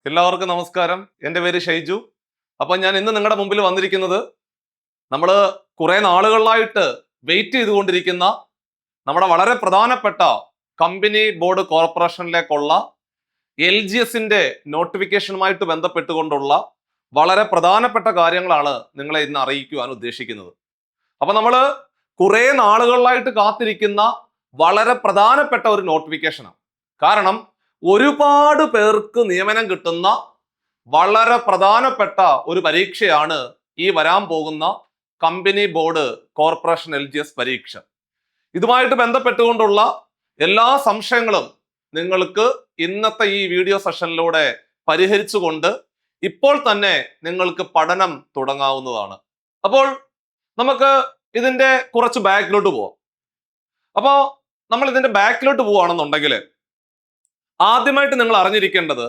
എല്ലാവർക്കും നമസ്കാരം. എൻ്റെ പേര് ഷൈജു. അപ്പൊ ഞാൻ ഇന്ന് നിങ്ങളുടെ മുമ്പിൽ വന്നിരിക്കുന്നത് നമ്മൾ കുറെ നാളുകളായിട്ട് വെയിറ്റ് ചെയ്തുകൊണ്ടിരിക്കുന്ന നമ്മുടെ വളരെ പ്രധാനപ്പെട്ട കമ്പനി ബോർഡ് കോർപ്പറേഷനിലേക്കുള്ള LGSന്റെ നോട്ടിഫിക്കേഷനുമായിട്ട് ബന്ധപ്പെട്ടുകൊണ്ടുള്ള വളരെ പ്രധാനപ്പെട്ട കാര്യങ്ങളാണ് നിങ്ങളെ ഇന്ന് അറിയിക്കുവാൻ ഉദ്ദേശിക്കുന്നത്. അപ്പൊ നമ്മൾ കുറെ നാളുകളിലായിട്ട് കാത്തിരിക്കുന്ന വളരെ പ്രധാനപ്പെട്ട ഒരു നോട്ടിഫിക്കേഷനാണ്. കാരണം ഒരുപാട് പേർക്ക് നിയമനം കിട്ടുന്ന വളരെ പ്രധാനപ്പെട്ട ഒരു പരീക്ഷയാണ് ഈ വരാൻ പോകുന്ന കമ്പനി ബോർഡ് കോർപ്പറേഷൻ LGS പരീക്ഷ. ഇതുമായിട്ട് ബന്ധപ്പെട്ടുകൊണ്ടുള്ള എല്ലാ സംശയങ്ങളും നിങ്ങൾക്ക് ഇന്നത്തെ ഈ വീഡിയോ സെഷനിലൂടെ പരിഹരിച്ചുകൊണ്ട് ഇപ്പോൾ തന്നെ നിങ്ങൾക്ക് പഠനം തുടങ്ങാവുന്നതാണ്. അപ്പോൾ നമുക്ക് ഇതിന്റെ കുറച്ച് ബാക്കിലോട്ട് പോവാം. അപ്പോൾ നമ്മൾ ഇതിന്റെ ബാക്കിലോട്ട് പോവുകയാണെന്നുണ്ടെങ്കിൽ ആദ്യമായിട്ട് നിങ്ങൾ അറിഞ്ഞിരിക്കേണ്ടത്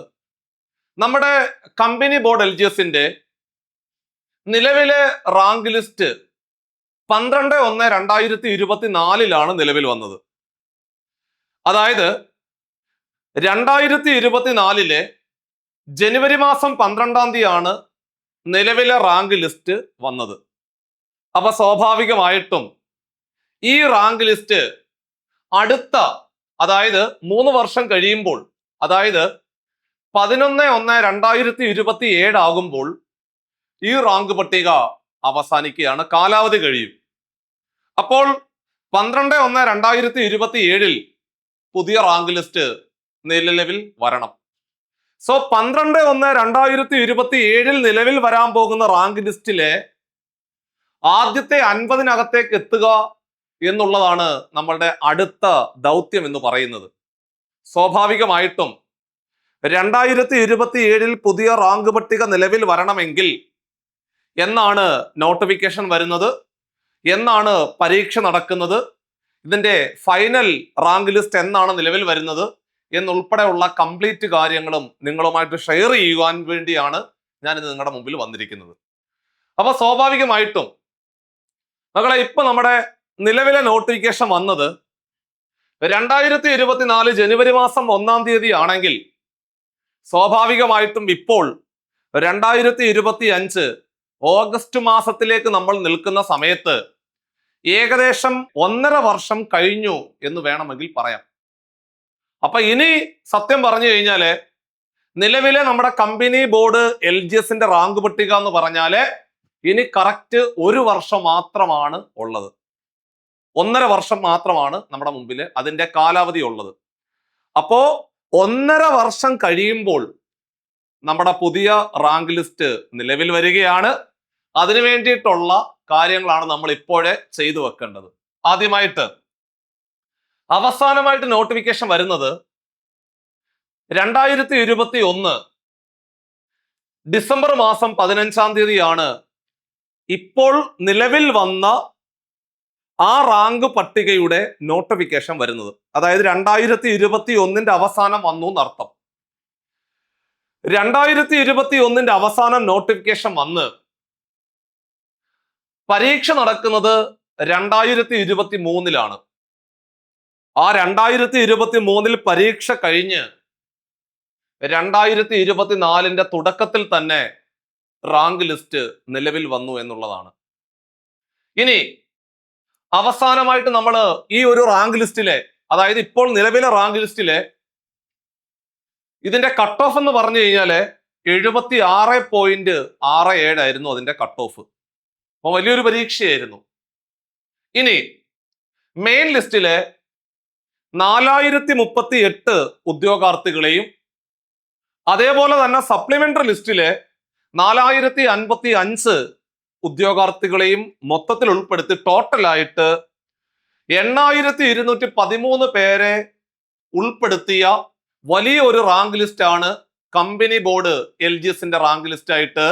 നമ്മുടെ കമ്പനി ബോർഡ് LGSന്റെ നിലവിലെ റാങ്ക് ലിസ്റ്റ് 12/1/2024 നിലവിൽ വന്നത്. അതായത് 2024 ജനുവരി മാസം 12 നിലവിലെ റാങ്ക് ലിസ്റ്റ് വന്നത്. അപ്പൊ സ്വാഭാവികമായിട്ടും ഈ റാങ്ക് ലിസ്റ്റ് അടുത്ത അതായത് 3 വർഷം കഴിയുമ്പോൾ, അതായത് 11/1/2027 ആകുമ്പോൾ ഈ റാങ്ക് പട്ടിക അവസാനിക്കുകയാണ്, കാലാവധി കഴിയും. അപ്പോൾ 12/1/2027 പുതിയ റാങ്ക് ലിസ്റ്റ് നിലവിൽ വരണം. സോ 12/1/2027 നിലവിൽ വരാൻ പോകുന്ന റാങ്ക് ലിസ്റ്റിലെ ആദ്യത്തെ 50-നകത്തേക്ക് എത്തുക എന്നുള്ളതാണ് നമ്മളുടെ അടുത്ത ദൗത്യം എന്ന് പറയുന്നത്. സ്വാഭാവികമായിട്ടും 2027 പുതിയ റാങ്ക് പട്ടിക നിലവിൽ വരണമെങ്കിൽ എന്നാണ് നോട്ടിഫിക്കേഷൻ വരുന്നത്, എന്നാണ് പരീക്ഷ നടക്കുന്നത്, ഇതിന്റെ ഫൈനൽ റാങ്ക് ലിസ്റ്റ് എന്നാണ് നിലവിൽ വരുന്നത് എന്നുൾപ്പെടെയുള്ള കംപ്ലീറ്റ് കാര്യങ്ങളും നിങ്ങളുമായിട്ട് ഷെയർ ചെയ്യുവാൻ വേണ്ടിയാണ് ഞാനിത് നിങ്ങളുടെ മുമ്പിൽ വന്നിരിക്കുന്നത്. അപ്പൊ സ്വാഭാവികമായിട്ടും മക്കളെ, ഇപ്പൊ നമ്മുടെ നിലവിലെ നോട്ടിഫിക്കേഷൻ വന്നത് 2024 ജനുവരി മാസം 1 ആണെങ്കിൽ സ്വാഭാവികമായിട്ടും ഇപ്പോൾ 2025 ഓഗസ്റ്റ് മാസത്തിലേക്ക് നമ്മൾ നിൽക്കുന്ന സമയത്ത് ഏകദേശം 1.5 വർഷം കഴിഞ്ഞു എന്ന് വേണമെങ്കിൽ പറയാം. അപ്പൊ ഇനി സത്യം പറഞ്ഞു കഴിഞ്ഞാല് നിലവിലെ നമ്മുടെ കമ്പനി ബോർഡ് LGSന്റെ റാങ്ക് പട്ടിക എന്ന് പറഞ്ഞാല് ഇനി കറക്റ്റ് 1 വർഷം മാത്രമാണ് ഉള്ളത്. 1.5 വർഷം മാത്രമാണ് നമ്മുടെ മുമ്പിൽ അതിന്റെ കാലാവധി ഉള്ളത്. അപ്പോ 1.5 വർഷം കഴിയുമ്പോൾ നമ്മുടെ പുതിയ റാങ്ക് ലിസ്റ്റ് നിലവിൽ വരികയാണ്. അതിനു വേണ്ടിയിട്ടുള്ള കാര്യങ്ങളാണ് നമ്മൾ ഇപ്പോഴേ ചെയ്തു വെക്കേണ്ടത്. അവസാനമായിട്ട് നോട്ടിഫിക്കേഷൻ വരുന്നത് 2021 ഡിസംബർ മാസം 15 ഇപ്പോൾ നിലവിൽ വന്ന ആ റാങ്ക് പട്ടികയുടെ നോട്ടിഫിക്കേഷൻ വരുന്നത്. അതായത് 2021 അവസാനം വന്നു എന്നർത്ഥം. 2021 അവസാനം നോട്ടിഫിക്കേഷൻ വന്ന് പരീക്ഷ നടക്കുന്നത് 2023 ആ 2023 പരീക്ഷ കഴിഞ്ഞ് 2024 തുടക്കത്തിൽ തന്നെ റാങ്ക് ലിസ്റ്റ് നിലവിൽ വന്നു എന്നുള്ളതാണ്. ഇനി അവസാനമായിട്ട് നമ്മൾ ഈ ഒരു റാങ്ക് ലിസ്റ്റിലെ, അതായത് ഇപ്പോൾ നിലവിലെ റാങ്ക് ലിസ്റ്റിലെ ഇതിന്റെ കട്ട് ഓഫ് എന്ന് പറഞ്ഞു കഴിഞ്ഞാല് 76.67 ആയിരുന്നു അതിന്റെ കട്ട് ഓഫ്. അപ്പൊ വലിയൊരു പരീക്ഷയായിരുന്നു. ഇനി മെയിൻ ലിസ്റ്റിലെ 4038 ഉദ്യോഗാർത്ഥികളെയും അതേപോലെ തന്നെ സപ്ലിമെന്ററി ലിസ്റ്റിലെ 4055 ഉദ്യോഗാർത്ഥികളെയും മൊത്തത്തിൽ ഉൾപ്പെടുത്തി ടോട്ടലായിട്ട് 8213 പേരെ ഉൾപ്പെടുത്തിയ വലിയ ഒരു റാങ്ക് ലിസ്റ്റ് ആണ് കമ്പനി ബോർഡ് LGSന്റെ റാങ്ക് ലിസ്റ്റ് ആയിട്ട്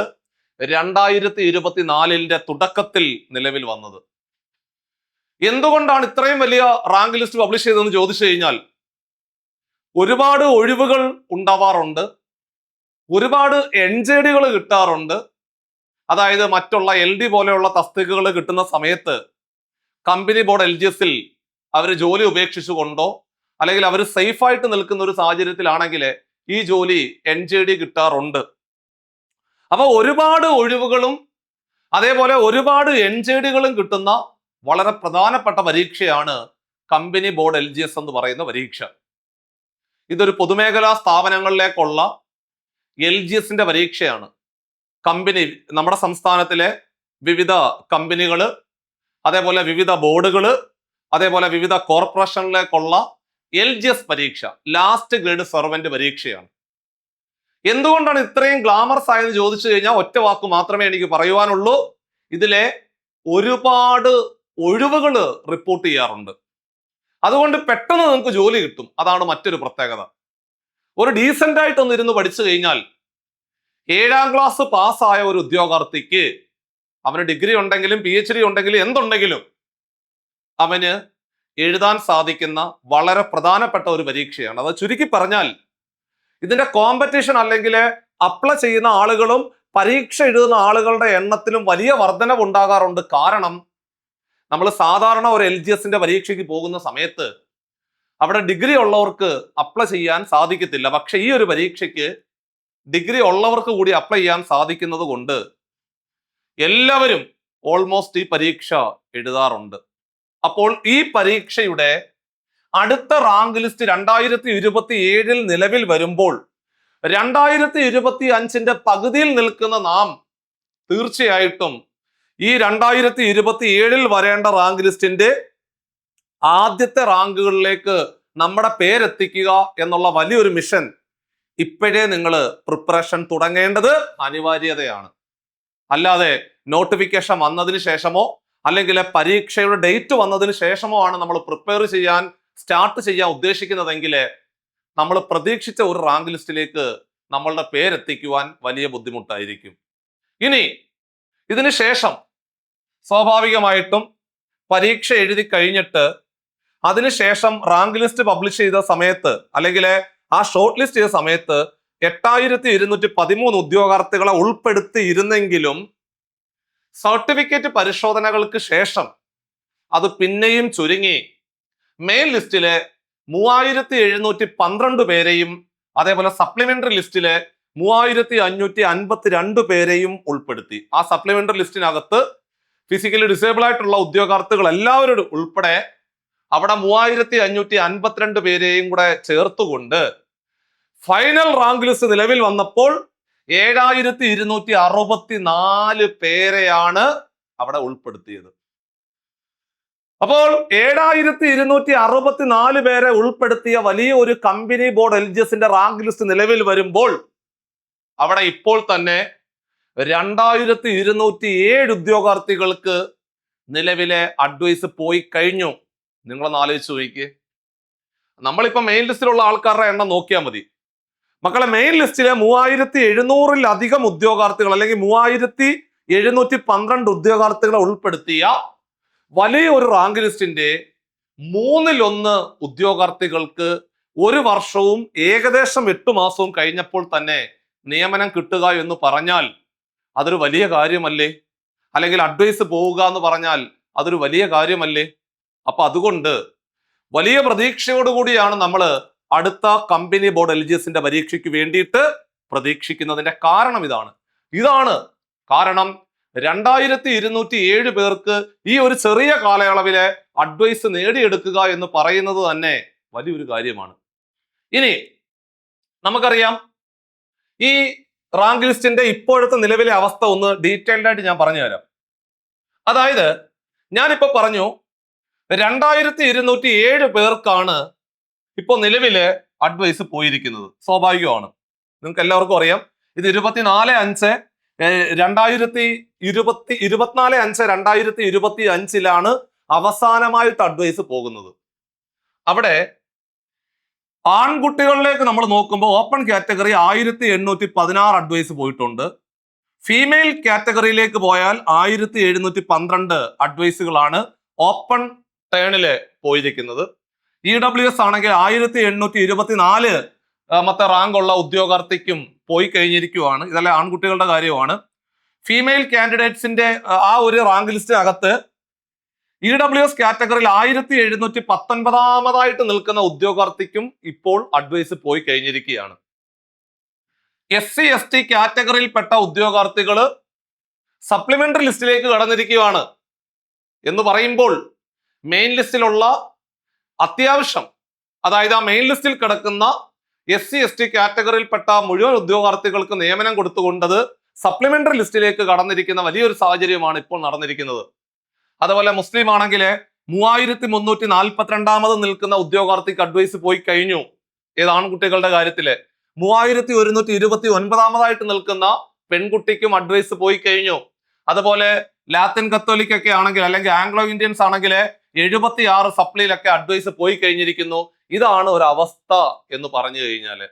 2024 തുടക്കത്തിൽ നിലവിൽ വന്നത്. എന്തുകൊണ്ടാണ് ഇത്രയും വലിയ റാങ്ക് ലിസ്റ്റ് പബ്ലിഷ് ചെയ്തതെന്ന് ചോദിച്ചു കഴിഞ്ഞാൽ ഒരുപാട് ഒഴിവുകൾ ഉണ്ടാവാറുണ്ട്, ഒരുപാട് NJDകൾ കിട്ടാറുണ്ട്. അതായത് മറ്റുള്ള LD പോലെയുള്ള തസ്തികകൾ കിട്ടുന്ന സമയത്ത് കമ്പനി ബോർഡ് LGSൽ അവർ ജോലി ഉപേക്ഷിച്ചുകൊണ്ടോ അല്ലെങ്കിൽ അവർ സേഫ് ആയിട്ട് നിൽക്കുന്ന ഒരു സാഹചര്യത്തിലാണെങ്കിൽ ഈ ജോലി NJD കിട്ടാറുണ്ട്. അപ്പൊ ഒരുപാട് ഒഴിവുകളും അതേപോലെ ഒരുപാട് NJDകളും കിട്ടുന്ന വളരെ പ്രധാനപ്പെട്ട പരീക്ഷയാണ് കമ്പനി ബോർഡ് LGS എന്ന് പറയുന്ന പരീക്ഷ. ഇതൊരു പൊതുമേഖലാ സ്ഥാപനങ്ങളിലേക്കുള്ള LGSന്റെ പരീക്ഷയാണ്. കമ്പനി, നമ്മുടെ സംസ്ഥാനത്തിലെ വിവിധ കമ്പനികള്, അതേപോലെ വിവിധ ബോർഡുകള്, അതേപോലെ വിവിധ കോർപ്പറേഷനിലേക്കുള്ള LGS പരീക്ഷ, ലാസ്റ്റ് ഗ്രേഡ് സെർവന്റ് പരീക്ഷയാണ്. എന്തുകൊണ്ടാണ് ഇത്രയും ഗ്ലാമറസ് ആയെന്ന് ചോദിച്ചു കഴിഞ്ഞാൽ ഒറ്റ വാക്ക് മാത്രമേ എനിക്ക് പറയുവാനുള്ളൂ. ഇതിലെ ഒരുപാട് ഒഴിവുകൾ റിപ്പോർട്ട് ചെയ്യാറുണ്ട്. അതുകൊണ്ട് പെട്ടെന്ന് നമുക്ക് ജോലി കിട്ടും. അതാണ് മറ്റൊരു പ്രത്യേകത. ഒരു ഡീസന്റ് ആയിട്ടൊന്ന് ഇരുന്ന് പഠിച്ചു കഴിഞ്ഞാൽ 7ാം ക്ലാസ് പാസ്സായ ഒരു ഉദ്യോഗാർത്ഥിക്ക്, അവന് ഡിഗ്രി ഉണ്ടെങ്കിലും PhD ഉണ്ടെങ്കിലും എന്തുണ്ടെങ്കിലും അവന് എഴുതാൻ സാധിക്കുന്ന വളരെ പ്രധാനപ്പെട്ട ഒരു പരീക്ഷയാണ്. അത് ചുരുക്കി പറഞ്ഞാൽ ഇതിന്റെ കോമ്പറ്റീഷൻ അല്ലെങ്കിൽ അപ്ലൈ ചെയ്യുന്ന ആളുകളും പരീക്ഷ എഴുതുന്ന ആളുകളുടെ എണ്ണത്തിലും വലിയ വർധനവ് ഉണ്ടാകാറുണ്ട്. കാരണം നമ്മൾ സാധാരണ ഒരു LGSന്റെ പരീക്ഷയ്ക്ക് പോകുന്ന സമയത്ത് അവിടെ ഡിഗ്രി ഉള്ളവർക്ക് അപ്ലൈ ചെയ്യാൻ സാധിക്കത്തില്ല. പക്ഷെ ഈ ഒരു പരീക്ഷയ്ക്ക് ഡിഗ്രി ഉള്ളവർക്ക് കൂടി അപ്ലൈ ചെയ്യാൻ സാധിക്കുന്നത് കൊണ്ട് എല്ലാവരും ഓൾമോസ്റ്റ് ഈ പരീക്ഷ എഴുതാറുണ്ട്. അപ്പോൾ ഈ പരീക്ഷയുടെ അടുത്ത റാങ്ക് ലിസ്റ്റ് 2027 നിലവിൽ വരുമ്പോൾ 2025 പകുതിയിൽ നിൽക്കുന്ന നാം തീർച്ചയായിട്ടും ഈ 2027 വരേണ്ട റാങ്ക് ലിസ്റ്റിന്റെ ആദ്യത്തെ റാങ്കുകളിലേക്ക് നമ്മുടെ പേരെത്തിക്കുക എന്നുള്ള വലിയൊരു മിഷൻ ഇപ്പോഴേ നിങ്ങൾ പ്രിപ്പറേഷൻ തുടങ്ങേണ്ടത് അനിവാര്യതയാണ്. അല്ലാതെ നോട്ടിഫിക്കേഷൻ വന്നതിന് ശേഷമോ അല്ലെങ്കിൽ പരീക്ഷയുടെ ഡേറ്റ് വന്നതിന് ശേഷമോ ആണ് നമ്മൾ പ്രിപ്പയർ ചെയ്യാൻ സ്റ്റാർട്ട് ചെയ്യാൻ ഉദ്ദേശിക്കുന്നതെങ്കിൽ നമ്മൾ പ്രതീക്ഷിച്ച ഒരു റാങ്ക് ലിസ്റ്റിലേക്ക് നമ്മളുടെ പേരെത്തിക്കുവാൻ വലിയ ബുദ്ധിമുട്ടായിരിക്കും. ഇനി ഇതിന് ശേഷം സ്വാഭാവികമായിട്ടും പരീക്ഷ എഴുതി കഴിഞ്ഞിട്ട് അതിനുശേഷം റാങ്ക് ലിസ്റ്റ് പബ്ലിഷ് ചെയ്ത സമയത്ത് അല്ലെങ്കിൽ ആ ഷോർട്ട് ലിസ്റ്റ് ചെയ്ത സമയത്ത് 8213 ഉദ്യോഗാർത്ഥികളെ ഉൾപ്പെടുത്തിയിരുന്നെങ്കിലും സർട്ടിഫിക്കറ്റ് പരിശോധനകൾക്ക് ശേഷം അത് പിന്നെയും ചുരുങ്ങി മെയിൻ ലിസ്റ്റിലെ 3712 പേരെയും അതേപോലെ സപ്ലിമെന്ററി ലിസ്റ്റിലെ 3552 പേരെയും ഉൾപ്പെടുത്തി. ആ സപ്ലിമെന്ററി ലിസ്റ്റിനകത്ത് ഫിസിക്കലി ഡിസേബിൾ ആയിട്ടുള്ള ഉദ്യോഗാർത്ഥികൾ എല്ലാവരും ഉൾപ്പെടെ അവിടെ 3552 പേരെയും കൂടെ ചേർത്തുകൊണ്ട് ഫൈനൽ റാങ്ക് ലിസ്റ്റ് നിലവിൽ വന്നപ്പോൾ 7264 പേരെയാണ് അവിടെ ഉൾപ്പെടുത്തിയത്. അപ്പോൾ 7264 പേരെ ഉൾപ്പെടുത്തിയ വലിയ ഒരു കമ്പനി ബോർഡ് LGSന്റെ റാങ്ക് ലിസ്റ്റ് നിലവിൽ വരുമ്പോൾ അവിടെ ഇപ്പോൾ തന്നെ 2207 ഉദ്യോഗാർത്ഥികൾക്ക് നിലവിലെ അഡ്വൈസ് പോയി കഴിഞ്ഞു. നിങ്ങളൊന്ന് ആലോചിച്ച് നോക്കിയേ. നമ്മളിപ്പോ മെയിൻ ലിസ്റ്റിലുള്ള ആൾക്കാരുടെ എണ്ണം നോക്കിയാൽ മതി. മക്കളെ, മെയിൻ ലിസ്റ്റിലെ 3700-ലധികം ഉദ്യോഗാർത്ഥികൾ അല്ലെങ്കിൽ 3712 ഉദ്യോഗാർത്ഥികളെ ഉൾപ്പെടുത്തിയ വലിയ ഒരു റാങ്ക് ലിസ്റ്റിന്റെ 1/3 ഉദ്യോഗാർത്ഥികൾക്ക് ഒരു വർഷവും ഏകദേശം 8 മാസവും കഴിഞ്ഞപ്പോൾ തന്നെ നിയമനം കിട്ടുക എന്ന് പറഞ്ഞാൽ അതൊരു വലിയ കാര്യമല്ലേ? അല്ലെങ്കിൽ അഡ്വൈസ് പോവുക എന്ന് പറഞ്ഞാൽ അതൊരു വലിയ കാര്യമല്ലേ? അപ്പൊ അതുകൊണ്ട് വലിയ പ്രതീക്ഷയോടുകൂടിയാണ് നമ്മൾ അടുത്ത കമ്പനി ബോർഡ് LGSന്റെ പരീക്ഷയ്ക്ക് വേണ്ടിയിട്ട് പ്രതീക്ഷിക്കുന്നതിന്റെ കാരണം ഇതാണ് കാരണം 2207 പേർക്ക് ഈ ഒരു ചെറിയ കാലയളവിലെ അഡ്വൈസ് നേടിയെടുക്കുക എന്ന് പറയുന്നത് തന്നെ വലിയൊരു കാര്യമാണ്. ഇനി നമുക്കറിയാം, ഈ റാങ്ക് ലിസ്റ്റിന്റെ ഇപ്പോഴത്തെ നിലവിലെ അവസ്ഥ ഒന്ന് ഡീറ്റെയിൽഡ് ആയിട്ട് ഞാൻ പറഞ്ഞു തരാം. അതായത് ഞാനിപ്പോ പറഞ്ഞു 2207 പേർക്കാണ് ഇപ്പൊ നിലവിലെ അഡ്വൈസ് പോയിരിക്കുന്നത്. സ്വാഭാവികമാണ്, നിങ്ങൾക്ക് എല്ലാവർക്കും അറിയാം. ഇത് 24/5/2025 അവസാനമായിട്ട് അഡ്വൈസ് പോകുന്നത്. അവിടെ ആൺകുട്ടികളിലേക്ക് നമ്മൾ നോക്കുമ്പോൾ ഓപ്പൺ കാറ്റഗറി 1816 അഡ്വൈസ് പോയിട്ടുണ്ട്. ഫീമെയിൽ കാറ്റഗറിയിലേക്ക് പോയാൽ 1712 അഡ്വൈസുകളാണ് ഓപ്പൺ ടേണില് പോയിരിക്കുന്നത്. EWS ആണെങ്കിൽ 1824 റാങ്ക് ഉള്ള ഉദ്യോഗാർത്ഥിക്കും പോയി കഴിഞ്ഞിരിക്കുവാണ്. ഇതെല്ലാം ആൺകുട്ടികളുടെ കാര്യമാണ്. ഫീമെയിൽ കാൻഡിഡേറ്റ്സിന്റെ ആ ഒരു റാങ്ക് ലിസ്റ്റിനകത്ത് EWS കാറ്റഗറിയിൽ 1719 നിൽക്കുന്ന ഉദ്യോഗാർത്ഥിക്കും ഇപ്പോൾ അഡ്വൈസ് പോയി കഴിഞ്ഞിരിക്കുകയാണ്. SC ST കാറ്റഗറിയിൽപ്പെട്ട ഉദ്യോഗാർത്ഥികൾ സപ്ലിമെന്ററി ലിസ്റ്റിലേക്ക് കടന്നിരിക്കുകയാണ് എന്ന് പറയുമ്പോൾ മെയിൻ ലിസ്റ്റിലുള്ള അത്യാവശ്യം, അതായത് ആ മെയിൻ ലിസ്റ്റിൽ കിടക്കുന്ന SC ST കാറ്റഗറിയിൽപ്പെട്ട മുഴുവൻ ഉദ്യോഗാർത്ഥികൾക്ക് നിയമനം കൊടുത്തുകൊണ്ടത് സപ്ലിമെന്ററി ലിസ്റ്റിലേക്ക് കടന്നിരിക്കുന്ന വലിയൊരു സാഹചര്യമാണ് ഇപ്പോൾ നടന്നിരിക്കുന്നത്. അതുപോലെ മുസ്ലിം ആണെങ്കിൽ 3342 നിൽക്കുന്ന ഉദ്യോഗാർത്ഥിക്ക് അഡ്വൈസ് പോയി കഴിഞ്ഞു. ഏത് ആൺകുട്ടികളുടെ കാര്യത്തില് 3129 നിൽക്കുന്ന പെൺകുട്ടിക്കും അഡ്വൈസ് പോയി കഴിഞ്ഞു. അതുപോലെ ലാത്തിൻ കത്തോലിക് ഒക്കെ ആണെങ്കിൽ, അല്ലെങ്കിൽ ആംഗ്ലോ ഇന്ത്യൻസ് ആണെങ്കിൽ 76 സപ്ലിയിലൊക്കെ അഡ്വൈസ് പോയി കഴിഞ്ഞിരിക്കുന്നു. ഇതാണ് ഒരു അവസ്ഥ എന്ന് പറഞ്ഞു കഴിഞ്ഞാല്.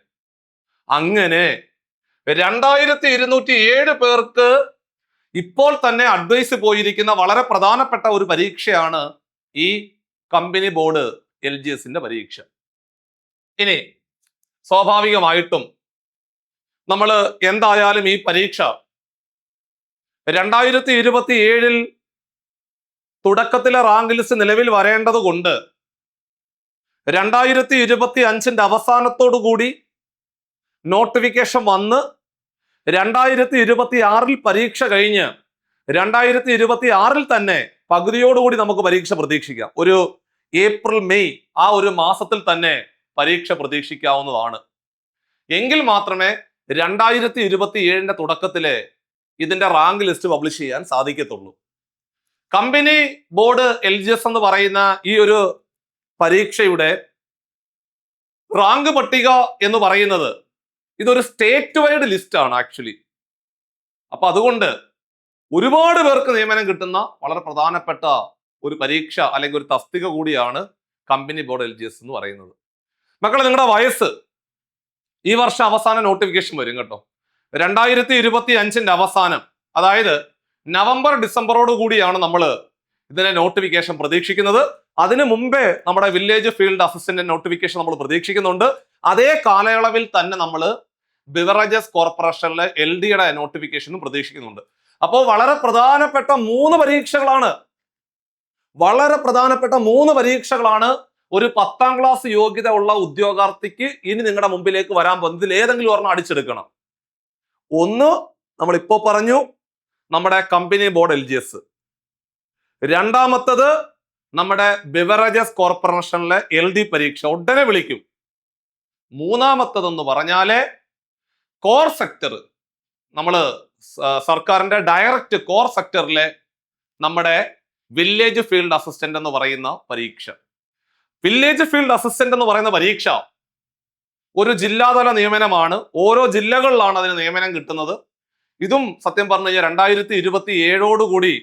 അങ്ങനെ 2207 പേർക്ക് ഇപ്പോൾ തന്നെ അഡ്വൈസ് പോയിരിക്കുന്ന വളരെ പ്രധാനപ്പെട്ട ഒരു പരീക്ഷയാണ് ഈ കമ്പനി ബോർഡ് LGSന്റെ പരീക്ഷ. ഇനി സ്വാഭാവികമായിട്ടും നമ്മൾ എന്തായാലും ഈ പരീക്ഷ 2027 തുടക്കത്തിലെ റാങ്ക് ലിസ്റ്റ് നിലവിൽ വരേണ്ടത് കൊണ്ട് 2025 അവസാനത്തോടു കൂടി നോട്ടിഫിക്കേഷൻ വന്ന് 2026 പരീക്ഷ കഴിഞ്ഞ് 2026 തന്നെ പകുതിയോടുകൂടി നമുക്ക് പരീക്ഷ പ്രതീക്ഷിക്കാം. ഒരു ഏപ്രിൽ മെയ് ആ ഒരു മാസത്തിൽ തന്നെ പരീക്ഷ പ്രതീക്ഷിക്കാവുന്നതാണ്. എങ്കിൽ മാത്രമേ 2027 തുടക്കത്തിലെ ഇതിന്റെ റാങ്ക് ലിസ്റ്റ് പബ്ലിഷ് ചെയ്യാൻ സാധിക്കത്തുള്ളൂ. കമ്പനി ബോർഡ് LGS എന്ന് പറയുന്ന ഈ ഒരു പരീക്ഷയുടെ റാങ്ക് പട്ടിക എന്ന് പറയുന്നത് ഇതൊരു സ്റ്റേറ്റ് വൈഡ് ലിസ്റ്റ് ആണ് ആക്ച്വലി. അപ്പൊ അതുകൊണ്ട് ഒരുപാട് പേർക്ക് നിയമനം കിട്ടുന്ന വളരെ പ്രധാനപ്പെട്ട ഒരു പരീക്ഷ അല്ലെങ്കിൽ ഒരു തസ്തിക കൂടിയാണ് കമ്പനി ബോർഡ് LGS എന്ന് പറയുന്നത്. മക്കളെ, നിങ്ങളുടെ വയസ്സ് ഈ വർഷം അവസാന നോട്ടിഫിക്കേഷൻ വരും കേട്ടോ. 2025 അവസാനം, അതായത് നവംബർ ഡിസംബറോട് കൂടിയാണ് നമ്മൾ ഇതിന്റെ നോട്ടിഫിക്കേഷൻ പ്രതീക്ഷിക്കുന്നത്. അതിനു മുമ്പേ നമ്മുടെ വില്ലേജ് ഫീൽഡ് അസിസ്റ്റന്റ് നോട്ടിഫിക്കേഷൻ നമ്മൾ പ്രതീക്ഷിക്കുന്നുണ്ട്. അതേ കാലയളവിൽ തന്നെ നമ്മൾ ബിവറേജസ് കോർപ്പറേഷനിലെ LDയുടെ നോട്ടിഫിക്കേഷനും പ്രതീക്ഷിക്കുന്നുണ്ട്. അപ്പോൾ വളരെ പ്രധാനപ്പെട്ട 3 പരീക്ഷകളാണ്, ഒരു 10ാം ക്ലാസ് യോഗ്യത ഉള്ള ഉദ്യോഗാർത്ഥിക്ക് ഇനി നിങ്ങളുടെ മുമ്പിലേക്ക് വരാൻ പോകുന്നത്. ഇതിൽ ഏതെങ്കിലും ഒരെണ്ണം അടിച്ചെടുക്കണം. ഒന്ന് നമ്മൾ ഇപ്പോൾ പറഞ്ഞു, നമ്മുടെ കമ്പനി ബോർഡ് LGS. രണ്ടാമത്തത് നമ്മുടെ ബിവറേജസ് കോർപ്പറേഷനിലെ LD പരീക്ഷ ഉടനെ വിളിക്കും. മൂന്നാമത്തതെന്ന് പറഞ്ഞാല് കോർ സെക്ടർ, നമ്മൾ സർക്കാരിന്റെ ഡയറക്റ്റ് കോർ സെക്ടറിലെ നമ്മുടെ വില്ലേജ് ഫീൽഡ് അസിസ്റ്റന്റ് എന്ന് പറയുന്ന പരീക്ഷ. വില്ലേജ് ഫീൽഡ് അസിസ്റ്റന്റ് എന്ന് പറയുന്ന പരീക്ഷ ഒരു ജില്ലാതല നിയമനമാണ്. ഓരോ ജില്ലകളിലാണ് അതിന് നിയമനം കിട്ടുന്നത്. ഇതും സത്യം പറഞ്ഞു കഴിഞ്ഞാൽ 2027 കൂടി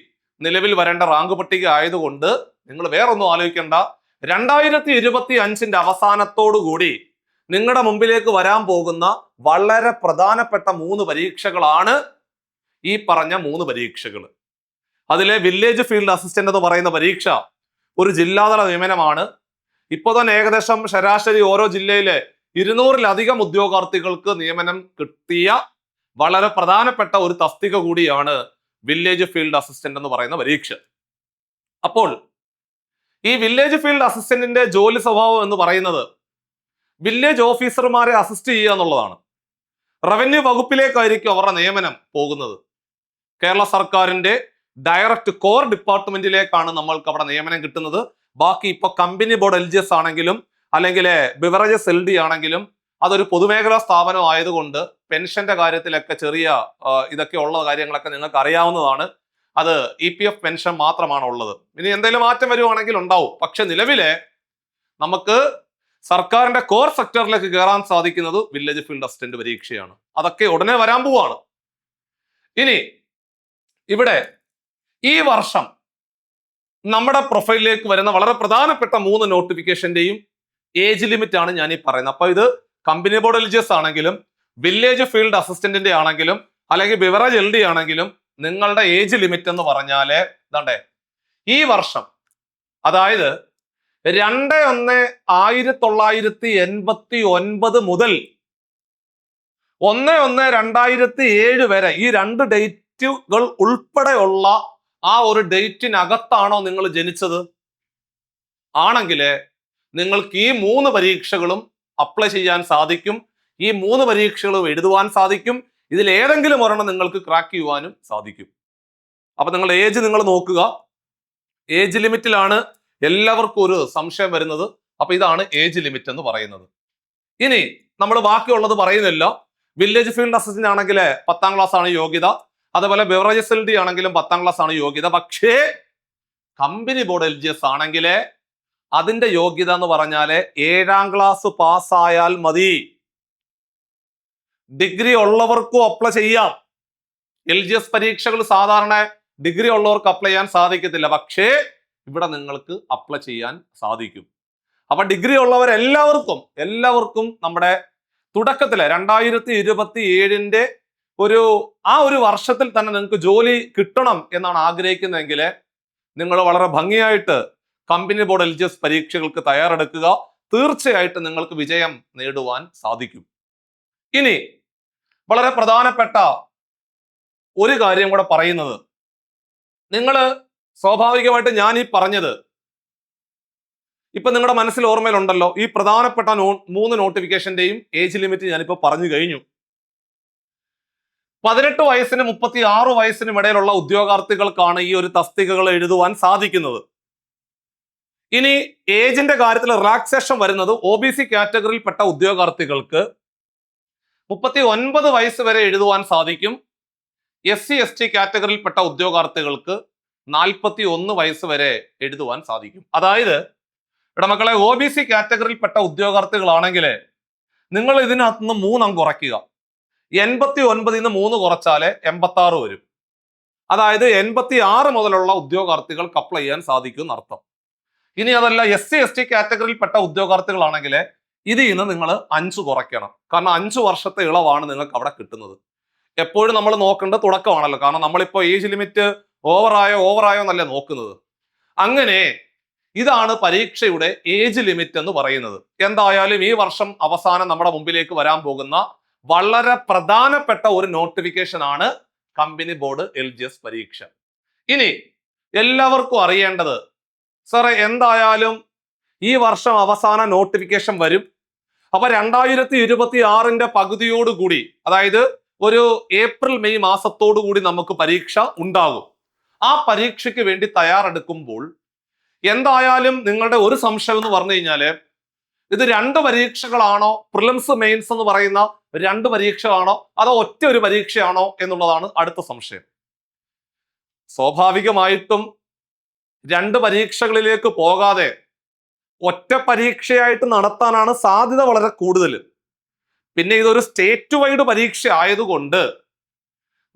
നിലവിൽ വരേണ്ട റാങ്ക് പട്ടിക ആയതുകൊണ്ട് നിങ്ങൾ വേറൊന്നും ആലോചിക്കേണ്ട. 2025 അവസാനത്തോടു കൂടി നിങ്ങളുടെ മുമ്പിലേക്ക് വരാൻ പോകുന്ന വളരെ പ്രധാനപ്പെട്ട 3 പരീക്ഷകളാണ് ഈ പറഞ്ഞ 3 പരീക്ഷകൾ. അതിലെ വില്ലേജ് ഫീൽഡ് അസിസ്റ്റന്റ് എന്ന് പറയുന്ന പരീക്ഷ ഒരു ജില്ലാതല നിയമനമാണ്. ഇപ്പൊ തന്നെ ഏകദേശം ശരാശരി ഓരോ ജില്ലയിലെ 200-ലധികം ഉദ്യോഗാർത്ഥികൾക്ക് നിയമനം കിട്ടിയ വളരെ പ്രധാനപ്പെട്ട ഒരു തസ്തിക കൂടിയാണ് വില്ലേജ് ഫീൽഡ് അസിസ്റ്റന്റ് എന്ന് പറയുന്ന പരീക്ഷ. അപ്പോൾ ഈ വില്ലേജ് ഫീൽഡ് അസിസ്റ്റന്റിന്റെ ജോലി സ്വഭാവം എന്ന് പറയുന്നത് വില്ലേജ് ഓഫീസർമാരെ അസിസ്റ്റ് ചെയ്യുക എന്നുള്ളതാണ്. റവന്യൂ വകുപ്പിലേക്കായിരിക്കും അവരുടെ നിയമനം പോകുന്നത്. കേരള സർക്കാരിന്റെ ഡയറക്റ്റ് കോർ ഡിപ്പാർട്ട്മെന്റിലേക്കാണ് നമ്മൾക്ക് അവിടെ നിയമനം കിട്ടുന്നത്. ബാക്കി ഇപ്പൊ കമ്പനി ബോർഡ് LGS ആണെങ്കിലും അല്ലെങ്കിൽ ബിവറേജസ് LD ആണെങ്കിലും അതൊരു പൊതുമേഖലാ സ്ഥാപനം ആയതുകൊണ്ട് പെൻഷന്റെ കാര്യത്തിലൊക്കെ ചെറിയ ഇതൊക്കെ ഉള്ള കാര്യങ്ങളൊക്കെ നിങ്ങൾക്ക് അറിയാവുന്നതാണ്. അത് EPF പെൻഷൻ മാത്രമാണ് ഉള്ളത്. ഇനി എന്തെങ്കിലും മാറ്റം വരുവാണെങ്കിൽ ഉണ്ടാവും. പക്ഷെ നിലവിലെ നമുക്ക് സർക്കാരിന്റെ കോർ സെക്ടറിലേക്ക് കയറാൻ സാധിക്കുന്നത് വില്ലേജ് ഫീൽഡ് അസിസ്റ്റന്റ് പരീക്ഷയാണ്. അതൊക്കെ ഉടനെ വരാൻ പോവാണ്. ഇനി ഇവിടെ ഈ വർഷം നമ്മുടെ പ്രൊഫൈലിലേക്ക് വരുന്ന വളരെ പ്രധാനപ്പെട്ട 3 നോട്ടിഫിക്കേഷന്റെയും ഏജ് ലിമിറ്റ് ആണ് ഞാൻ ഈ പറയുന്നത്. അപ്പൊ ഇത് കമ്പനി ബോർഡ് LGS ആണെങ്കിലും വില്ലേജ് ഫീൽഡ് അസിസ്റ്റന്റിന്റെ ആണെങ്കിലും അല്ലെങ്കിൽ ബിവറേജ് LD ആണെങ്കിലും നിങ്ങളുടെ ഏജ് ലിമിറ്റ് എന്ന് പറഞ്ഞാല് ഇതാണ്ടേ, ഈ വർഷം അതായത് 2/1/1989 മുതൽ 1/1/2007 വരെ ഈ 2 ഡേറ്റുകൾ ഉൾപ്പെടെയുള്ള ആ ഒരു ഡേറ്റിനകത്താണോ നിങ്ങൾ ജനിച്ചത്? ആണെങ്കിൽ നിങ്ങൾക്ക് ഈ 3 പരീക്ഷകളും അപ്ലൈ ചെയ്യാൻ സാധിക്കും. ഈ 3 പരീക്ഷകളും എഴുതുവാൻ സാധിക്കും. ഇതിൽ ഏതെങ്കിലും ഒരെണ്ണം നിങ്ങൾക്ക് ക്രാക്ക് ചെയ്യുവാനും സാധിക്കും. അപ്പൊ നിങ്ങൾ ഏജ് നിങ്ങൾ നോക്കുക. ഏജ് ലിമിറ്റിലാണ് എല്ലാവർക്കും ഒരു സംശയം വരുന്നത്. അപ്പൊ ഇതാണ് ഏജ് ലിമിറ്റ് എന്ന് പറയുന്നത്. ഇനി നമ്മൾ ബാക്കിയുള്ളത് പറയുന്നില്ല. വില്ലേജ് ഫീൽഡ് അസിസ്റ്റന്റ് ആണെങ്കിൽ 10ാം ക്ലാസ് ആണ് യോഗ്യത. അതുപോലെ ബെവറേജസ് എൽ ഡി ആണെങ്കിലും 10ാം ക്ലാസ് ആണ് യോഗ്യത. പക്ഷേ കമ്പനി ബോർഡ് LGS ആണെങ്കിൽ അതിന്റെ യോഗ്യത എന്ന് പറഞ്ഞാല് 7ാം ക്ലാസ് പാസ്സായാൽ മതി. ഡിഗ്രി ഉള്ളവർക്കും അപ്ലൈ ചെയ്യാം. LGS പരീക്ഷകൾ സാധാരണ ഡിഗ്രി ഉള്ളവർക്ക് അപ്ലൈ ചെയ്യാൻ സാധിക്കത്തില്ല. പക്ഷേ ഇവിടെ നിങ്ങൾക്ക് അപ്ലൈ ചെയ്യാൻ സാധിക്കും. അപ്പൊ ഡിഗ്രി എല്ലാവർക്കും നമ്മുടെ തുടക്കത്തില് 2027 ഒരു വർഷത്തിൽ തന്നെ നിങ്ങൾക്ക് ജോലി കിട്ടണം എന്നാണ് ആഗ്രഹിക്കുന്നതെങ്കിൽ നിങ്ങൾ വളരെ ഭംഗിയായിട്ട് കമ്പനി ബോർഡ് LGS പരീക്ഷകൾക്ക് തയ്യാറെടുക്കുക. തീർച്ചയായിട്ടും നിങ്ങൾക്ക് വിജയം നേടുവാൻ സാധിക്കും. ഇനി വളരെ പ്രധാനപ്പെട്ട ഒരു കാര്യം കൂടെ പറയുന്നത്, നിങ്ങൾ സ്വാഭാവികമായിട്ട് ഞാൻ ഈ പറഞ്ഞത് ഇപ്പൊ നിങ്ങളുടെ മനസ്സിൽ ഓർമ്മയിലുണ്ടല്ലോ. ഈ പ്രധാനപ്പെട്ട 3 നോട്ടിഫിക്കേഷന്റെയും ഏജ് ലിമിറ്റ് ഞാനിപ്പോ പറഞ്ഞു കഴിഞ്ഞു. 18 വയസ്സിനും 36 വയസ്സിനും ഇടയിലുള്ള ഉദ്യോഗാർത്ഥികൾക്കാണ് ഈ ഒരു തസ്തികകൾ എഴുതുവാൻ സാധിക്കുന്നത്. ഇനി ഏജിന്റെ കാര്യത്തിൽ റിലാക്സേഷൻ വരുന്നത് OBC കാറ്റഗറിയിൽപ്പെട്ട ഉദ്യോഗാർത്ഥികൾക്ക് 39 വയസ്സ് വരെ എഴുതുവാൻ സാധിക്കും. SC ST കാറ്റഗറിയിൽപ്പെട്ട ഉദ്യോഗാർത്ഥികൾക്ക് 41 വയസ്സ് വരെ എഴുതുവാൻ സാധിക്കും. അതായത് ഇവിടെ മക്കളെ OBC കാറ്റഗറിയിൽപ്പെട്ട ഉദ്യോഗാർത്ഥികളാണെങ്കിൽ നിങ്ങൾ ഇതിനകത്ത് നിന്ന് 3 അംഗം കുറയ്ക്കുക. 89 3 കുറച്ചാല് 86 വരും. അതായത് 86 മുതലുള്ള ഉദ്യോഗാർത്ഥികൾക്ക് അപ്ലൈ ചെയ്യാൻ സാധിക്കും എന്നർത്ഥം. ഇനി അതല്ല SC ST കാറ്റഗറിയിൽപ്പെട്ട ഉദ്യോഗാർത്ഥികളാണെങ്കിൽ ഇതിൽ നിന്ന് നിങ്ങൾ 5 കുറയ്ക്കണം. കാരണം 5 വർഷത്തെ ഇളവാണ് നിങ്ങൾക്ക് അവിടെ കിട്ടുന്നത്. എപ്പോഴും നമ്മൾ നോക്കേണ്ടത് തുടക്കമാണല്ലോ. കാരണം നമ്മളിപ്പോ ഏജ് ലിമിറ്റ് ഓവറായോ എന്നല്ല നോക്കുന്നത്. അങ്ങനെ ഇതാണ് പരീക്ഷയുടെ ഏജ് ലിമിറ്റ് എന്ന് പറയുന്നത്. എന്തായാലും ഈ വർഷം അവസാനം നമ്മുടെ മുമ്പിലേക്ക് വരാൻ പോകുന്ന വളരെ പ്രധാനപ്പെട്ട ഒരു നോട്ടിഫിക്കേഷൻ ആണ് കമ്പനി ബോർഡ് LGS പരീക്ഷ. ഇനി എല്ലാവർക്കും അറിയേണ്ടത്, സാറേ എന്തായാലും ഈ വർഷം അവസാന നോട്ടിഫിക്കേഷൻ വരും. അപ്പൊ 2026 പകുതിയോടുകൂടി, അതായത് ഒരു ഏപ്രിൽ മെയ് മാസത്തോടു കൂടി നമുക്ക് പരീക്ഷ ഉണ്ടാകും. ആ പരീക്ഷയ്ക്ക് വേണ്ടി തയ്യാറെടുക്കുമ്പോൾ എന്തായാലും നിങ്ങളുടെ ഒരു സംശയം എന്ന് പറഞ്ഞു കഴിഞ്ഞാല്, ഇത് 2 പരീക്ഷകളാണോ, പ്രിലിംസ് മെയിൻസ് എന്ന് പറയുന്ന 2 പരീക്ഷകളാണോ, അതോ ഒറ്റ ഒരു പരീക്ഷയാണോ എന്നുള്ളതാണ് അടുത്ത സംശയം. സ്വാഭാവികമായിട്ടും 2 പരീക്ഷകളിലേക്ക് പോകാതെ ഒറ്റ പരീക്ഷയായിട്ട് നടത്താനാണ് സാധ്യത വളരെ കൂടുതൽ. പിന്നെ ഇതൊരു സ്റ്റേറ്റ് വൈഡ് പരീക്ഷ ആയതുകൊണ്ട്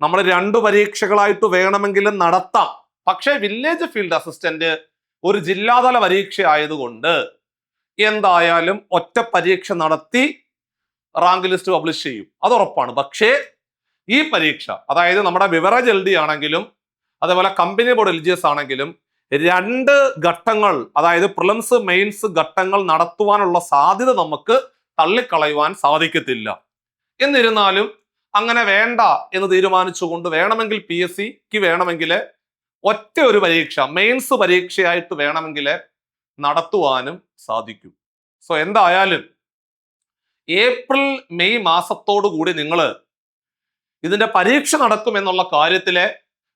നമ്മൾ 2 പരീക്ഷകളായിട്ട് വേണമെങ്കിലും നടത്താം. പക്ഷേ വില്ലേജ് ഫീൽഡ് അസിസ്റ്റന്റ് ഒരു ജില്ലാതല പരീക്ഷ ആയതുകൊണ്ട് എന്തായാലും ഒറ്റ പരീക്ഷ നടത്തി റാങ്ക് ലിസ്റ്റ് പബ്ലിഷ് ചെയ്യും, അത് ഉറപ്പാണ്. പക്ഷേ ഈ പരീക്ഷ, അതായത് നമ്മുടെ ബിവറേജ് LD ആണെങ്കിലും അതേപോലെ കമ്പനി ബോർഡ് LGS ആണെങ്കിലും 2 ഘട്ടങ്ങൾ, അതായത് പ്രിലിംസ് മെയിൻസ് ഘട്ടങ്ങൾ നടത്തുവാനുള്ള സാധ്യത നമുക്ക് തള്ളിക്കളയുവാൻ സാധിക്കത്തില്ല. എന്നിരുന്നാലും അങ്ങനെ വേണ്ട എന്ന് തീരുമാനിച്ചുകൊണ്ട് വേണമെങ്കിൽ PSCക്ക് വേണമെങ്കിൽ ഒറ്റ ഒരു പരീക്ഷ, മെയിൻസ് പരീക്ഷയായിട്ട് വേണമെങ്കിൽ നടത്തുവാനും സാധിക്കും. സോ എന്തായാലും ഏപ്രിൽ മെയ് മാസത്തോടു കൂടി നിങ്ങൾ ഇതിന്റെ പരീക്ഷ നടക്കുമെന്നുള്ള കാര്യത്തിലെ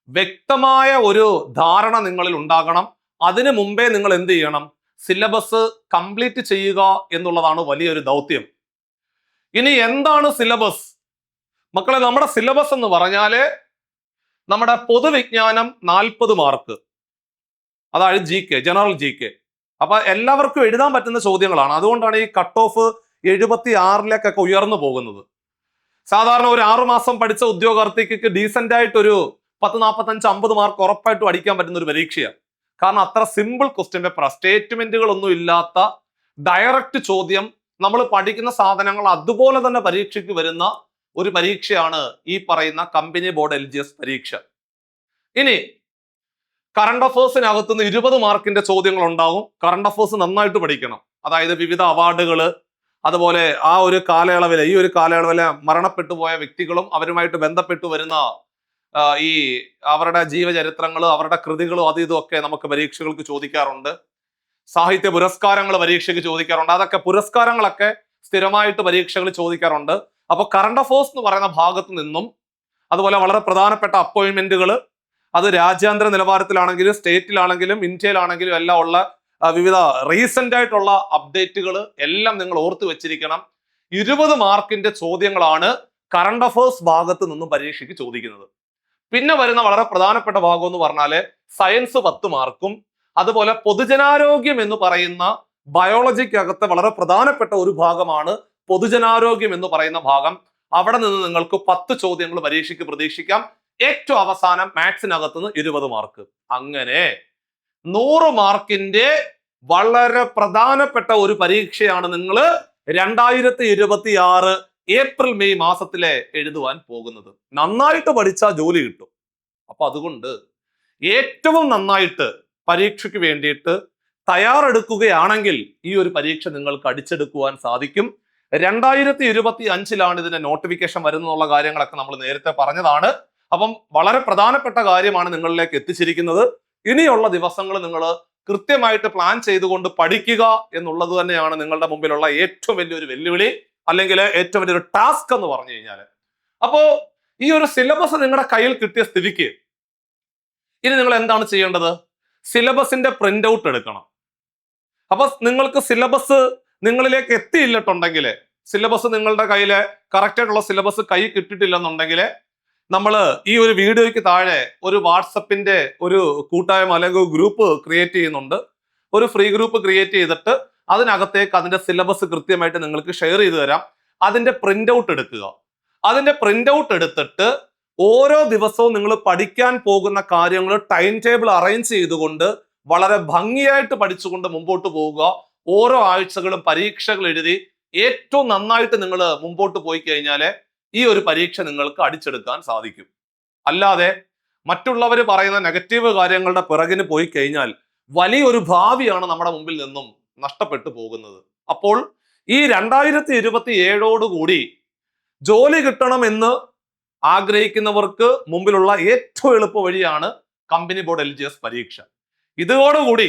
വ്യക്തമായ ഒരു ധാരണ നിങ്ങളിൽ ഉണ്ടാകണം. അതിനു മുമ്പേ നിങ്ങൾ എന്ത് ചെയ്യണം? സിലബസ് കംപ്ലീറ്റ് ചെയ്യുക എന്നുള്ളതാണ് വലിയൊരു ദൗത്യം. ഇനി എന്താണ് സിലബസ്? മക്കളെ, നമ്മുടെ സിലബസ് എന്ന് പറഞ്ഞാല് നമ്മുടെ പൊതുവിജ്ഞാനം 40 മാർക്ക്, അതായത് GK, ജനറൽ GK. അപ്പൊ എല്ലാവർക്കും എഴുതാൻ പറ്റുന്ന ചോദ്യങ്ങളാണ്. അതുകൊണ്ടാണ് ഈ കട്ട് ഓഫ് 76 ഉയർന്നു പോകുന്നത്. സാധാരണ ഒരു 6 മാസം പഠിച്ച ഉദ്യോഗാർത്ഥിക്ക് ഡീസന്റ് ആയിട്ട് ഒരു 10, 45, 50 മാർക്ക് ഉറപ്പായിട്ടും അടിക്കാൻ പറ്റുന്ന ഒരു പരീക്ഷയാണ്. കാരണം അത്ര സിമ്പിൾ ക്വസ്റ്റ്യൻ പേപ്പർ, സ്റ്റേറ്റ്മെന്റുകളൊന്നും ഇല്ലാത്ത ഡയറക്റ്റ് ചോദ്യം, നമ്മൾ പഠിക്കുന്ന സാധനങ്ങൾ അതുപോലെ തന്നെ പരീക്ഷയ്ക്ക് വരുന്ന ഒരു പരീക്ഷയാണ് ഈ പറയുന്ന കമ്പനി ബോർഡ് LGS പരീക്ഷ. ഇനി കറണ്ട് അഫേഴ്സിനകത്തുനിന്ന് 20 മാർക്കിന്റെ ചോദ്യങ്ങൾ ഉണ്ടാവും. കറണ്ട് അഫേഴ്സ് നന്നായിട്ട് പഠിക്കണം. അതായത് വിവിധ അവാർഡുകൾ, അതുപോലെ ആ ഒരു കാലയളവിലെ, ഈ ഒരു കാലയളവിലെ മരണപ്പെട്ടു പോയ വ്യക്തികളും അവരുമായിട്ട് ബന്ധപ്പെട്ടു വരുന്ന ഈ അവരുടെ ജീവചരിത്രങ്ങളും അവരുടെ കൃതികളും അത് ഇതുമൊക്കെ നമുക്ക് പരീക്ഷകൾക്ക് ചോദിക്കാറുണ്ട്. സാഹിത്യ പുരസ്കാരങ്ങൾ പരീക്ഷയ്ക്ക് ചോദിക്കാറുണ്ട്. അതൊക്കെ പുരസ്കാരങ്ങളൊക്കെ സ്ഥിരമായിട്ട് പരീക്ഷകൾ ചോദിക്കാറുണ്ട്. അപ്പോൾ കറണ്ട് അഫയേഴ്സ് എന്ന് പറയുന്ന ഭാഗത്ത് നിന്നും അതുപോലെ വളരെ പ്രധാനപ്പെട്ട അപ്പോയിന്റ്മെന്റുകൾ, അത് രാജ്യാന്തര നിലവാരത്തിലാണെങ്കിലും സ്റ്റേറ്റിലാണെങ്കിലും ഇന്ത്യയിലാണെങ്കിലും എല്ലാം ഉള്ള വിവിധ റീസെന്റ് ആയിട്ടുള്ള അപ്ഡേറ്റുകൾ എല്ലാം നിങ്ങൾ ഓർത്തു വെച്ചിരിക്കണം. 20 മാർക്കിന്റെ ചോദ്യങ്ങളാണ് കറണ്ട് അഫയേഴ്സ് ഭാഗത്ത് നിന്നും പരീക്ഷയ്ക്ക് ചോദിക്കുന്നത്. പിന്നെ വരുന്ന വളരെ പ്രധാനപ്പെട്ട ഭാഗം എന്ന് പറഞ്ഞാല് സയൻസ് 10 മാർക്കും അതുപോലെ പൊതുജനാരോഗ്യം എന്ന് പറയുന്ന ബയോളജിക്കകത്തെ വളരെ പ്രധാനപ്പെട്ട ഒരു ഭാഗമാണ് പൊതുജനാരോഗ്യം എന്ന് പറയുന്ന ഭാഗം. അവിടെ നിന്ന് നിങ്ങൾക്ക് 10 ചോദ്യങ്ങൾ പരീക്ഷയ്ക്ക് പ്രതീക്ഷിക്കാം. ഏറ്റവും അവസാനം മാത്സിനകത്ത് നിന്ന് 20 മാർക്ക്. അങ്ങനെ 100 മാർക്കിന്റെ വളരെ പ്രധാനപ്പെട്ട ഒരു പരീക്ഷയാണ് നിങ്ങൾ 2026 ഏപ്രിൽ മെയ് മാസത്തിലെ എഴുതുവാൻ പോകുന്നത്. നന്നായിട്ട് പഠിച്ചാൽ ജോലി കിട്ടും. അപ്പൊ അതുകൊണ്ട് ഏറ്റവും നന്നായിട്ട് പരീക്ഷയ്ക്ക് വേണ്ടിയിട്ട് തയ്യാറെടുക്കുകയാണെങ്കിൽ ഈ ഒരു പരീക്ഷ നിങ്ങൾക്ക് അടിച്ചെടുക്കുവാൻ സാധിക്കും. 2025 ഇതിന്റെ നോട്ടിഫിക്കേഷൻ വരുന്നുള്ള കാര്യങ്ങളൊക്കെ നമ്മൾ നേരത്തെ പറഞ്ഞതാണ്. അപ്പം വളരെ പ്രധാനപ്പെട്ട കാര്യമാണ് നിങ്ങളിലേക്ക് എത്തിച്ചിരിക്കുന്നത്. ഇനിയുള്ള ദിവസങ്ങൾ നിങ്ങൾ കൃത്യമായിട്ട് പ്ലാൻ ചെയ്തുകൊണ്ട് പഠിക്കുക എന്നുള്ളത് തന്നെയാണ് നിങ്ങളുടെ മുമ്പിലുള്ള ഏറ്റവും വലിയൊരു വെല്ലുവിളി, അല്ലെങ്കിൽ ഏറ്റവും വലിയൊരു ടാസ്ക് എന്ന് പറഞ്ഞു കഴിഞ്ഞാൽ. അപ്പോ ഈ ഒരു സിലബസ് നിങ്ങളുടെ കയ്യിൽ കിട്ടിയ സ്ഥിതിക്ക് ഇനി നിങ്ങൾ എന്താണ് ചെയ്യേണ്ടത്? സിലബസിന്റെ പ്രിന്റ് ഔട്ട് എടുക്കണം. അപ്പൊ നിങ്ങൾക്ക് സിലബസ് നിങ്ങളിലേക്ക് എത്തിയില്ലിട്ടുണ്ടെങ്കിൽ, സിലബസ് നിങ്ങളുടെ കയ്യിലെ കറക്റ്റ് ആയിട്ടുള്ള സിലബസ് കൈ കിട്ടിയിട്ടില്ലെന്നുണ്ടെങ്കിൽ, നമ്മൾ ഈ ഒരു വീഡിയോയ്ക്ക് താഴെ ഒരു വാട്സപ്പിന്റെ ഒരു കൂട്ടായ്മ അല്ലെങ്കിൽ ഗ്രൂപ്പ് ക്രിയേറ്റ് ചെയ്യുന്നുണ്ട്. ഒരു ഫ്രീ ഗ്രൂപ്പ് ക്രിയേറ്റ് ചെയ്തിട്ട് അതിനകത്തേക്ക് അതിന്റെ സിലബസ് കൃത്യമായിട്ട് നിങ്ങൾക്ക് ഷെയർ ചെയ്തു തരാം. അതിന്റെ പ്രിന്റ് ഔട്ട് എടുക്കുക. അതിന്റെ പ്രിന്റ് ഔട്ട് എടുത്തിട്ട് ഓരോ ദിവസവും നിങ്ങൾ പഠിക്കാൻ പോകുന്ന കാര്യങ്ങൾ ടൈം ടേബിൾ അറേഞ്ച് ചെയ്തുകൊണ്ട് വളരെ ഭംഗിയായിട്ട് പഠിച്ചുകൊണ്ട് മുമ്പോട്ട് പോവുക. ഓരോ ആഴ്ചകളും പരീക്ഷകൾ എഴുതി ഏറ്റവും നന്നായിട്ട് നിങ്ങൾ മുമ്പോട്ട് പോയി കഴിഞ്ഞാൽ ഈ ഒരു പരീക്ഷ നിങ്ങൾക്ക് അടിച്ചെടുക്കാൻ സാധിക്കും. അല്ലാതെ മറ്റുള്ളവർ പറയുന്ന നെഗറ്റീവ് കാര്യങ്ങളുടെ പിറകിന് പോയി കഴിഞ്ഞാൽ വലിയൊരു ഭാവിയാണ് നമ്മുടെ മുമ്പിൽ നിന്നും നഷ്ടപ്പെട്ടു പോകുന്നത്. അപ്പോൾ ഈ 2027 കൂടി ജോലി കിട്ടണമെന്ന് ആഗ്രഹിക്കുന്നവർക്ക് മുമ്പിലുള്ള ഏറ്റവും എളുപ്പ വഴിയാണ് കമ്പനി ബോർഡ് LGS പരീക്ഷ. ഇതോടുകൂടി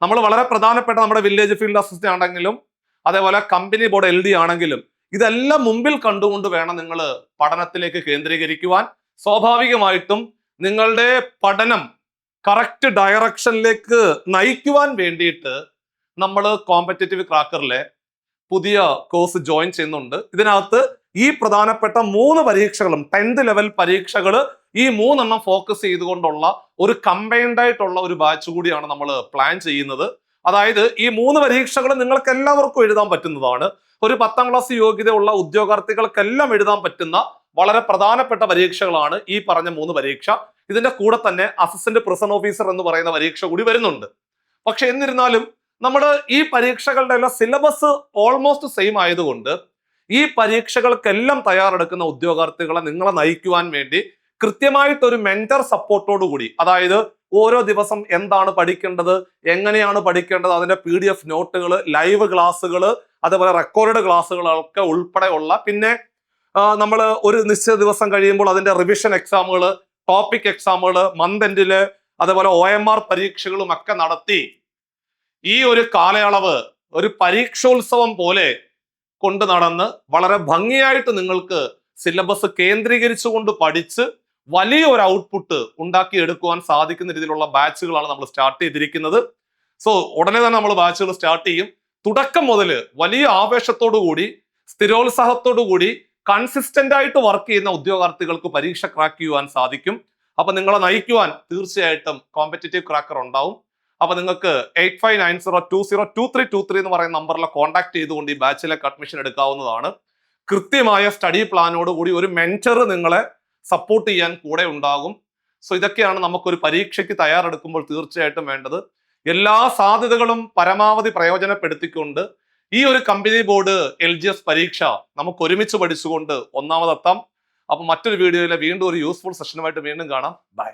നമ്മൾ വളരെ പ്രധാനപ്പെട്ട നമ്മുടെ വില്ലേജ് ഫീൽഡ് അസിസ്റ്റന്റ് ആണെങ്കിലും അതേപോലെ കമ്പനി ബോർഡ് LD ആണെങ്കിലും ഇതെല്ലാം മുമ്പിൽ കണ്ടുകൊണ്ട് വേണം നിങ്ങൾ പഠനത്തിലേക്ക് കേന്ദ്രീകരിക്കുവാൻ. സ്വാഭാവികമായിട്ടും നിങ്ങളുടെ പഠനം കറക്റ്റ് ഡയറക്ഷനിലേക്ക് നയിക്കുവാൻ വേണ്ടിയിട്ട് നമ്മൾ കോമ്പറ്റേറ്റീവ് ക്രാക്കറിലെ പുതിയ കോഴ്സ് ജോയിൻ ചെയ്യുന്നുണ്ട്. ഇതിനകത്ത് ഈ പ്രധാനപ്പെട്ട 3 പരീക്ഷകളും 10th ലെവൽ പരീക്ഷകൾ ഈ 3 ഫോക്കസ് ചെയ്തുകൊണ്ടുള്ള ഒരു കമ്പൈൻഡ് ആയിട്ടുള്ള ഒരു ബാച്ച് കൂടിയാണ് നമ്മൾ പ്ലാൻ ചെയ്യുന്നത്. അതായത് ഈ 3 പരീക്ഷകൾ നിങ്ങൾക്ക് എല്ലാവർക്കും എഴുതാൻ പറ്റുന്നതാണ്. ഒരു 10ാം ക്ലാസ് യോഗ്യതയുള്ള ഉദ്യോഗാർത്ഥികൾക്കെല്ലാം എഴുതാൻ പറ്റുന്ന വളരെ പ്രധാനപ്പെട്ട പരീക്ഷകളാണ് ഈ പറഞ്ഞ 3 പരീക്ഷ. ഇതിന്റെ കൂടെ തന്നെ അസിസ്റ്റന്റ് പ്രിസൺ ഓഫീസർ എന്ന് പറയുന്ന പരീക്ഷ കൂടി വരുന്നുണ്ട്. പക്ഷെ എന്നിരുന്നാലും നമ്മുടെ ഈ പരീക്ഷകളുടെ എല്ലാം സിലബസ് ഓൾമോസ്റ്റ് സെയിം ആയതുകൊണ്ട് ഈ പരീക്ഷകൾക്കെല്ലാം തയ്യാറെടുക്കുന്ന ഉദ്യോഗാർത്ഥികളെ നിങ്ങളെ നയിക്കുവാൻ വേണ്ടി കൃത്യമായിട്ടൊരു മെന്റർ സപ്പോർട്ടോടു കൂടി, അതായത് ഓരോ ദിവസം എന്താണ് പഠിക്കേണ്ടത്, എങ്ങനെയാണ് പഠിക്കേണ്ടത്, അതിന്റെ PDF നോട്ടുകൾ, ലൈവ് ക്ലാസ്സുകൾ, അതേപോലെ റെക്കോർഡ് ക്ലാസ്സുകളൊക്കെ ഉൾപ്പെടെയുള്ള, പിന്നെ നമ്മൾ ഒരു നിശ്ചിത ദിവസം കഴിയുമ്പോൾ അതിന്റെ റിവിഷൻ എക്സാമുകൾ, ടോപ്പിക് എക്സാമുകൾ, മന്ത് എൻഡില്, അതേപോലെ OMR പരീക്ഷകളും ഒക്കെ നടത്തി ഈ ഒരു കാലയളവ് ഒരു പരീക്ഷോത്സവം പോലെ കൊണ്ടു നടന്ന് വളരെ ഭംഗിയായിട്ട് നിങ്ങൾക്ക് സിലബസ് കേന്ദ്രീകരിച്ചുകൊണ്ട് പഠിച്ച് വലിയ ഒരു ഔട്ട്പുട്ട് ഉണ്ടാക്കിയെടുക്കുവാൻ സാധിക്കുന്ന രീതിയിലുള്ള ബാച്ചുകളാണ് നമ്മൾ സ്റ്റാർട്ട് ചെയ്തിരിക്കുന്നത്. സോ ഉടനെ തന്നെ നമ്മൾ ബാച്ചുകൾ സ്റ്റാർട്ട് ചെയ്യും. തുടക്കം മുതൽ വലിയ ആവേശത്തോടു കൂടി സ്ഥിരോത്സാഹത്തോടു കൂടി കൺസിസ്റ്റന്റ് ആയിട്ട് വർക്ക് ചെയ്യുന്ന ഉദ്യോഗാർത്ഥികൾക്ക് പരീക്ഷ ക്രാക്ക് ചെയ്യുവാൻ സാധിക്കും. അപ്പൊ നിങ്ങളെ നയിക്കുവാൻ തീർച്ചയായിട്ടും കോമ്പറ്റേറ്റീവ് ക്രാക്കർ ഉണ്ടാവും. അപ്പൊ നിങ്ങൾക്ക് 8590202323 എന്ന് പറയുന്ന നമ്പറിൽ കോൺടാക്ട് ചെയ്തുകൊണ്ട് ഈ ബാച്ചിലേക്ക് അഡ്മിഷൻ എടുക്കാവുന്നതാണ്. കൃത്യമായ സ്റ്റഡി പ്ലാനോട് കൂടി ഒരു മെന്റർ നിങ്ങളെ സപ്പോർട്ട് ചെയ്യാൻ കൂടെ ഉണ്ടാകും. സോ ഇതൊക്കെയാണ് നമുക്കൊരു പരീക്ഷയ്ക്ക് തയ്യാറെടുക്കുമ്പോൾ തീർച്ചയായിട്ടും വേണ്ടത്. എല്ലാ സാധ്യതകളും പരമാവധി പ്രയോജനപ്പെടുത്തിക്കൊണ്ട് ഈ ഒരു കമ്പനി ബോർഡ് LGS പരീക്ഷ നമുക്ക് ഒരുമിച്ച് പഠിച്ചുകൊണ്ട് ഒന്നാമതെത്താം. അപ്പൊ മറ്റൊരു വീഡിയോയിലെ വീണ്ടും ഒരു യൂസ്ഫുൾ സെഷനുമായിട്ട് വീണ്ടും കാണാം. ബൈ.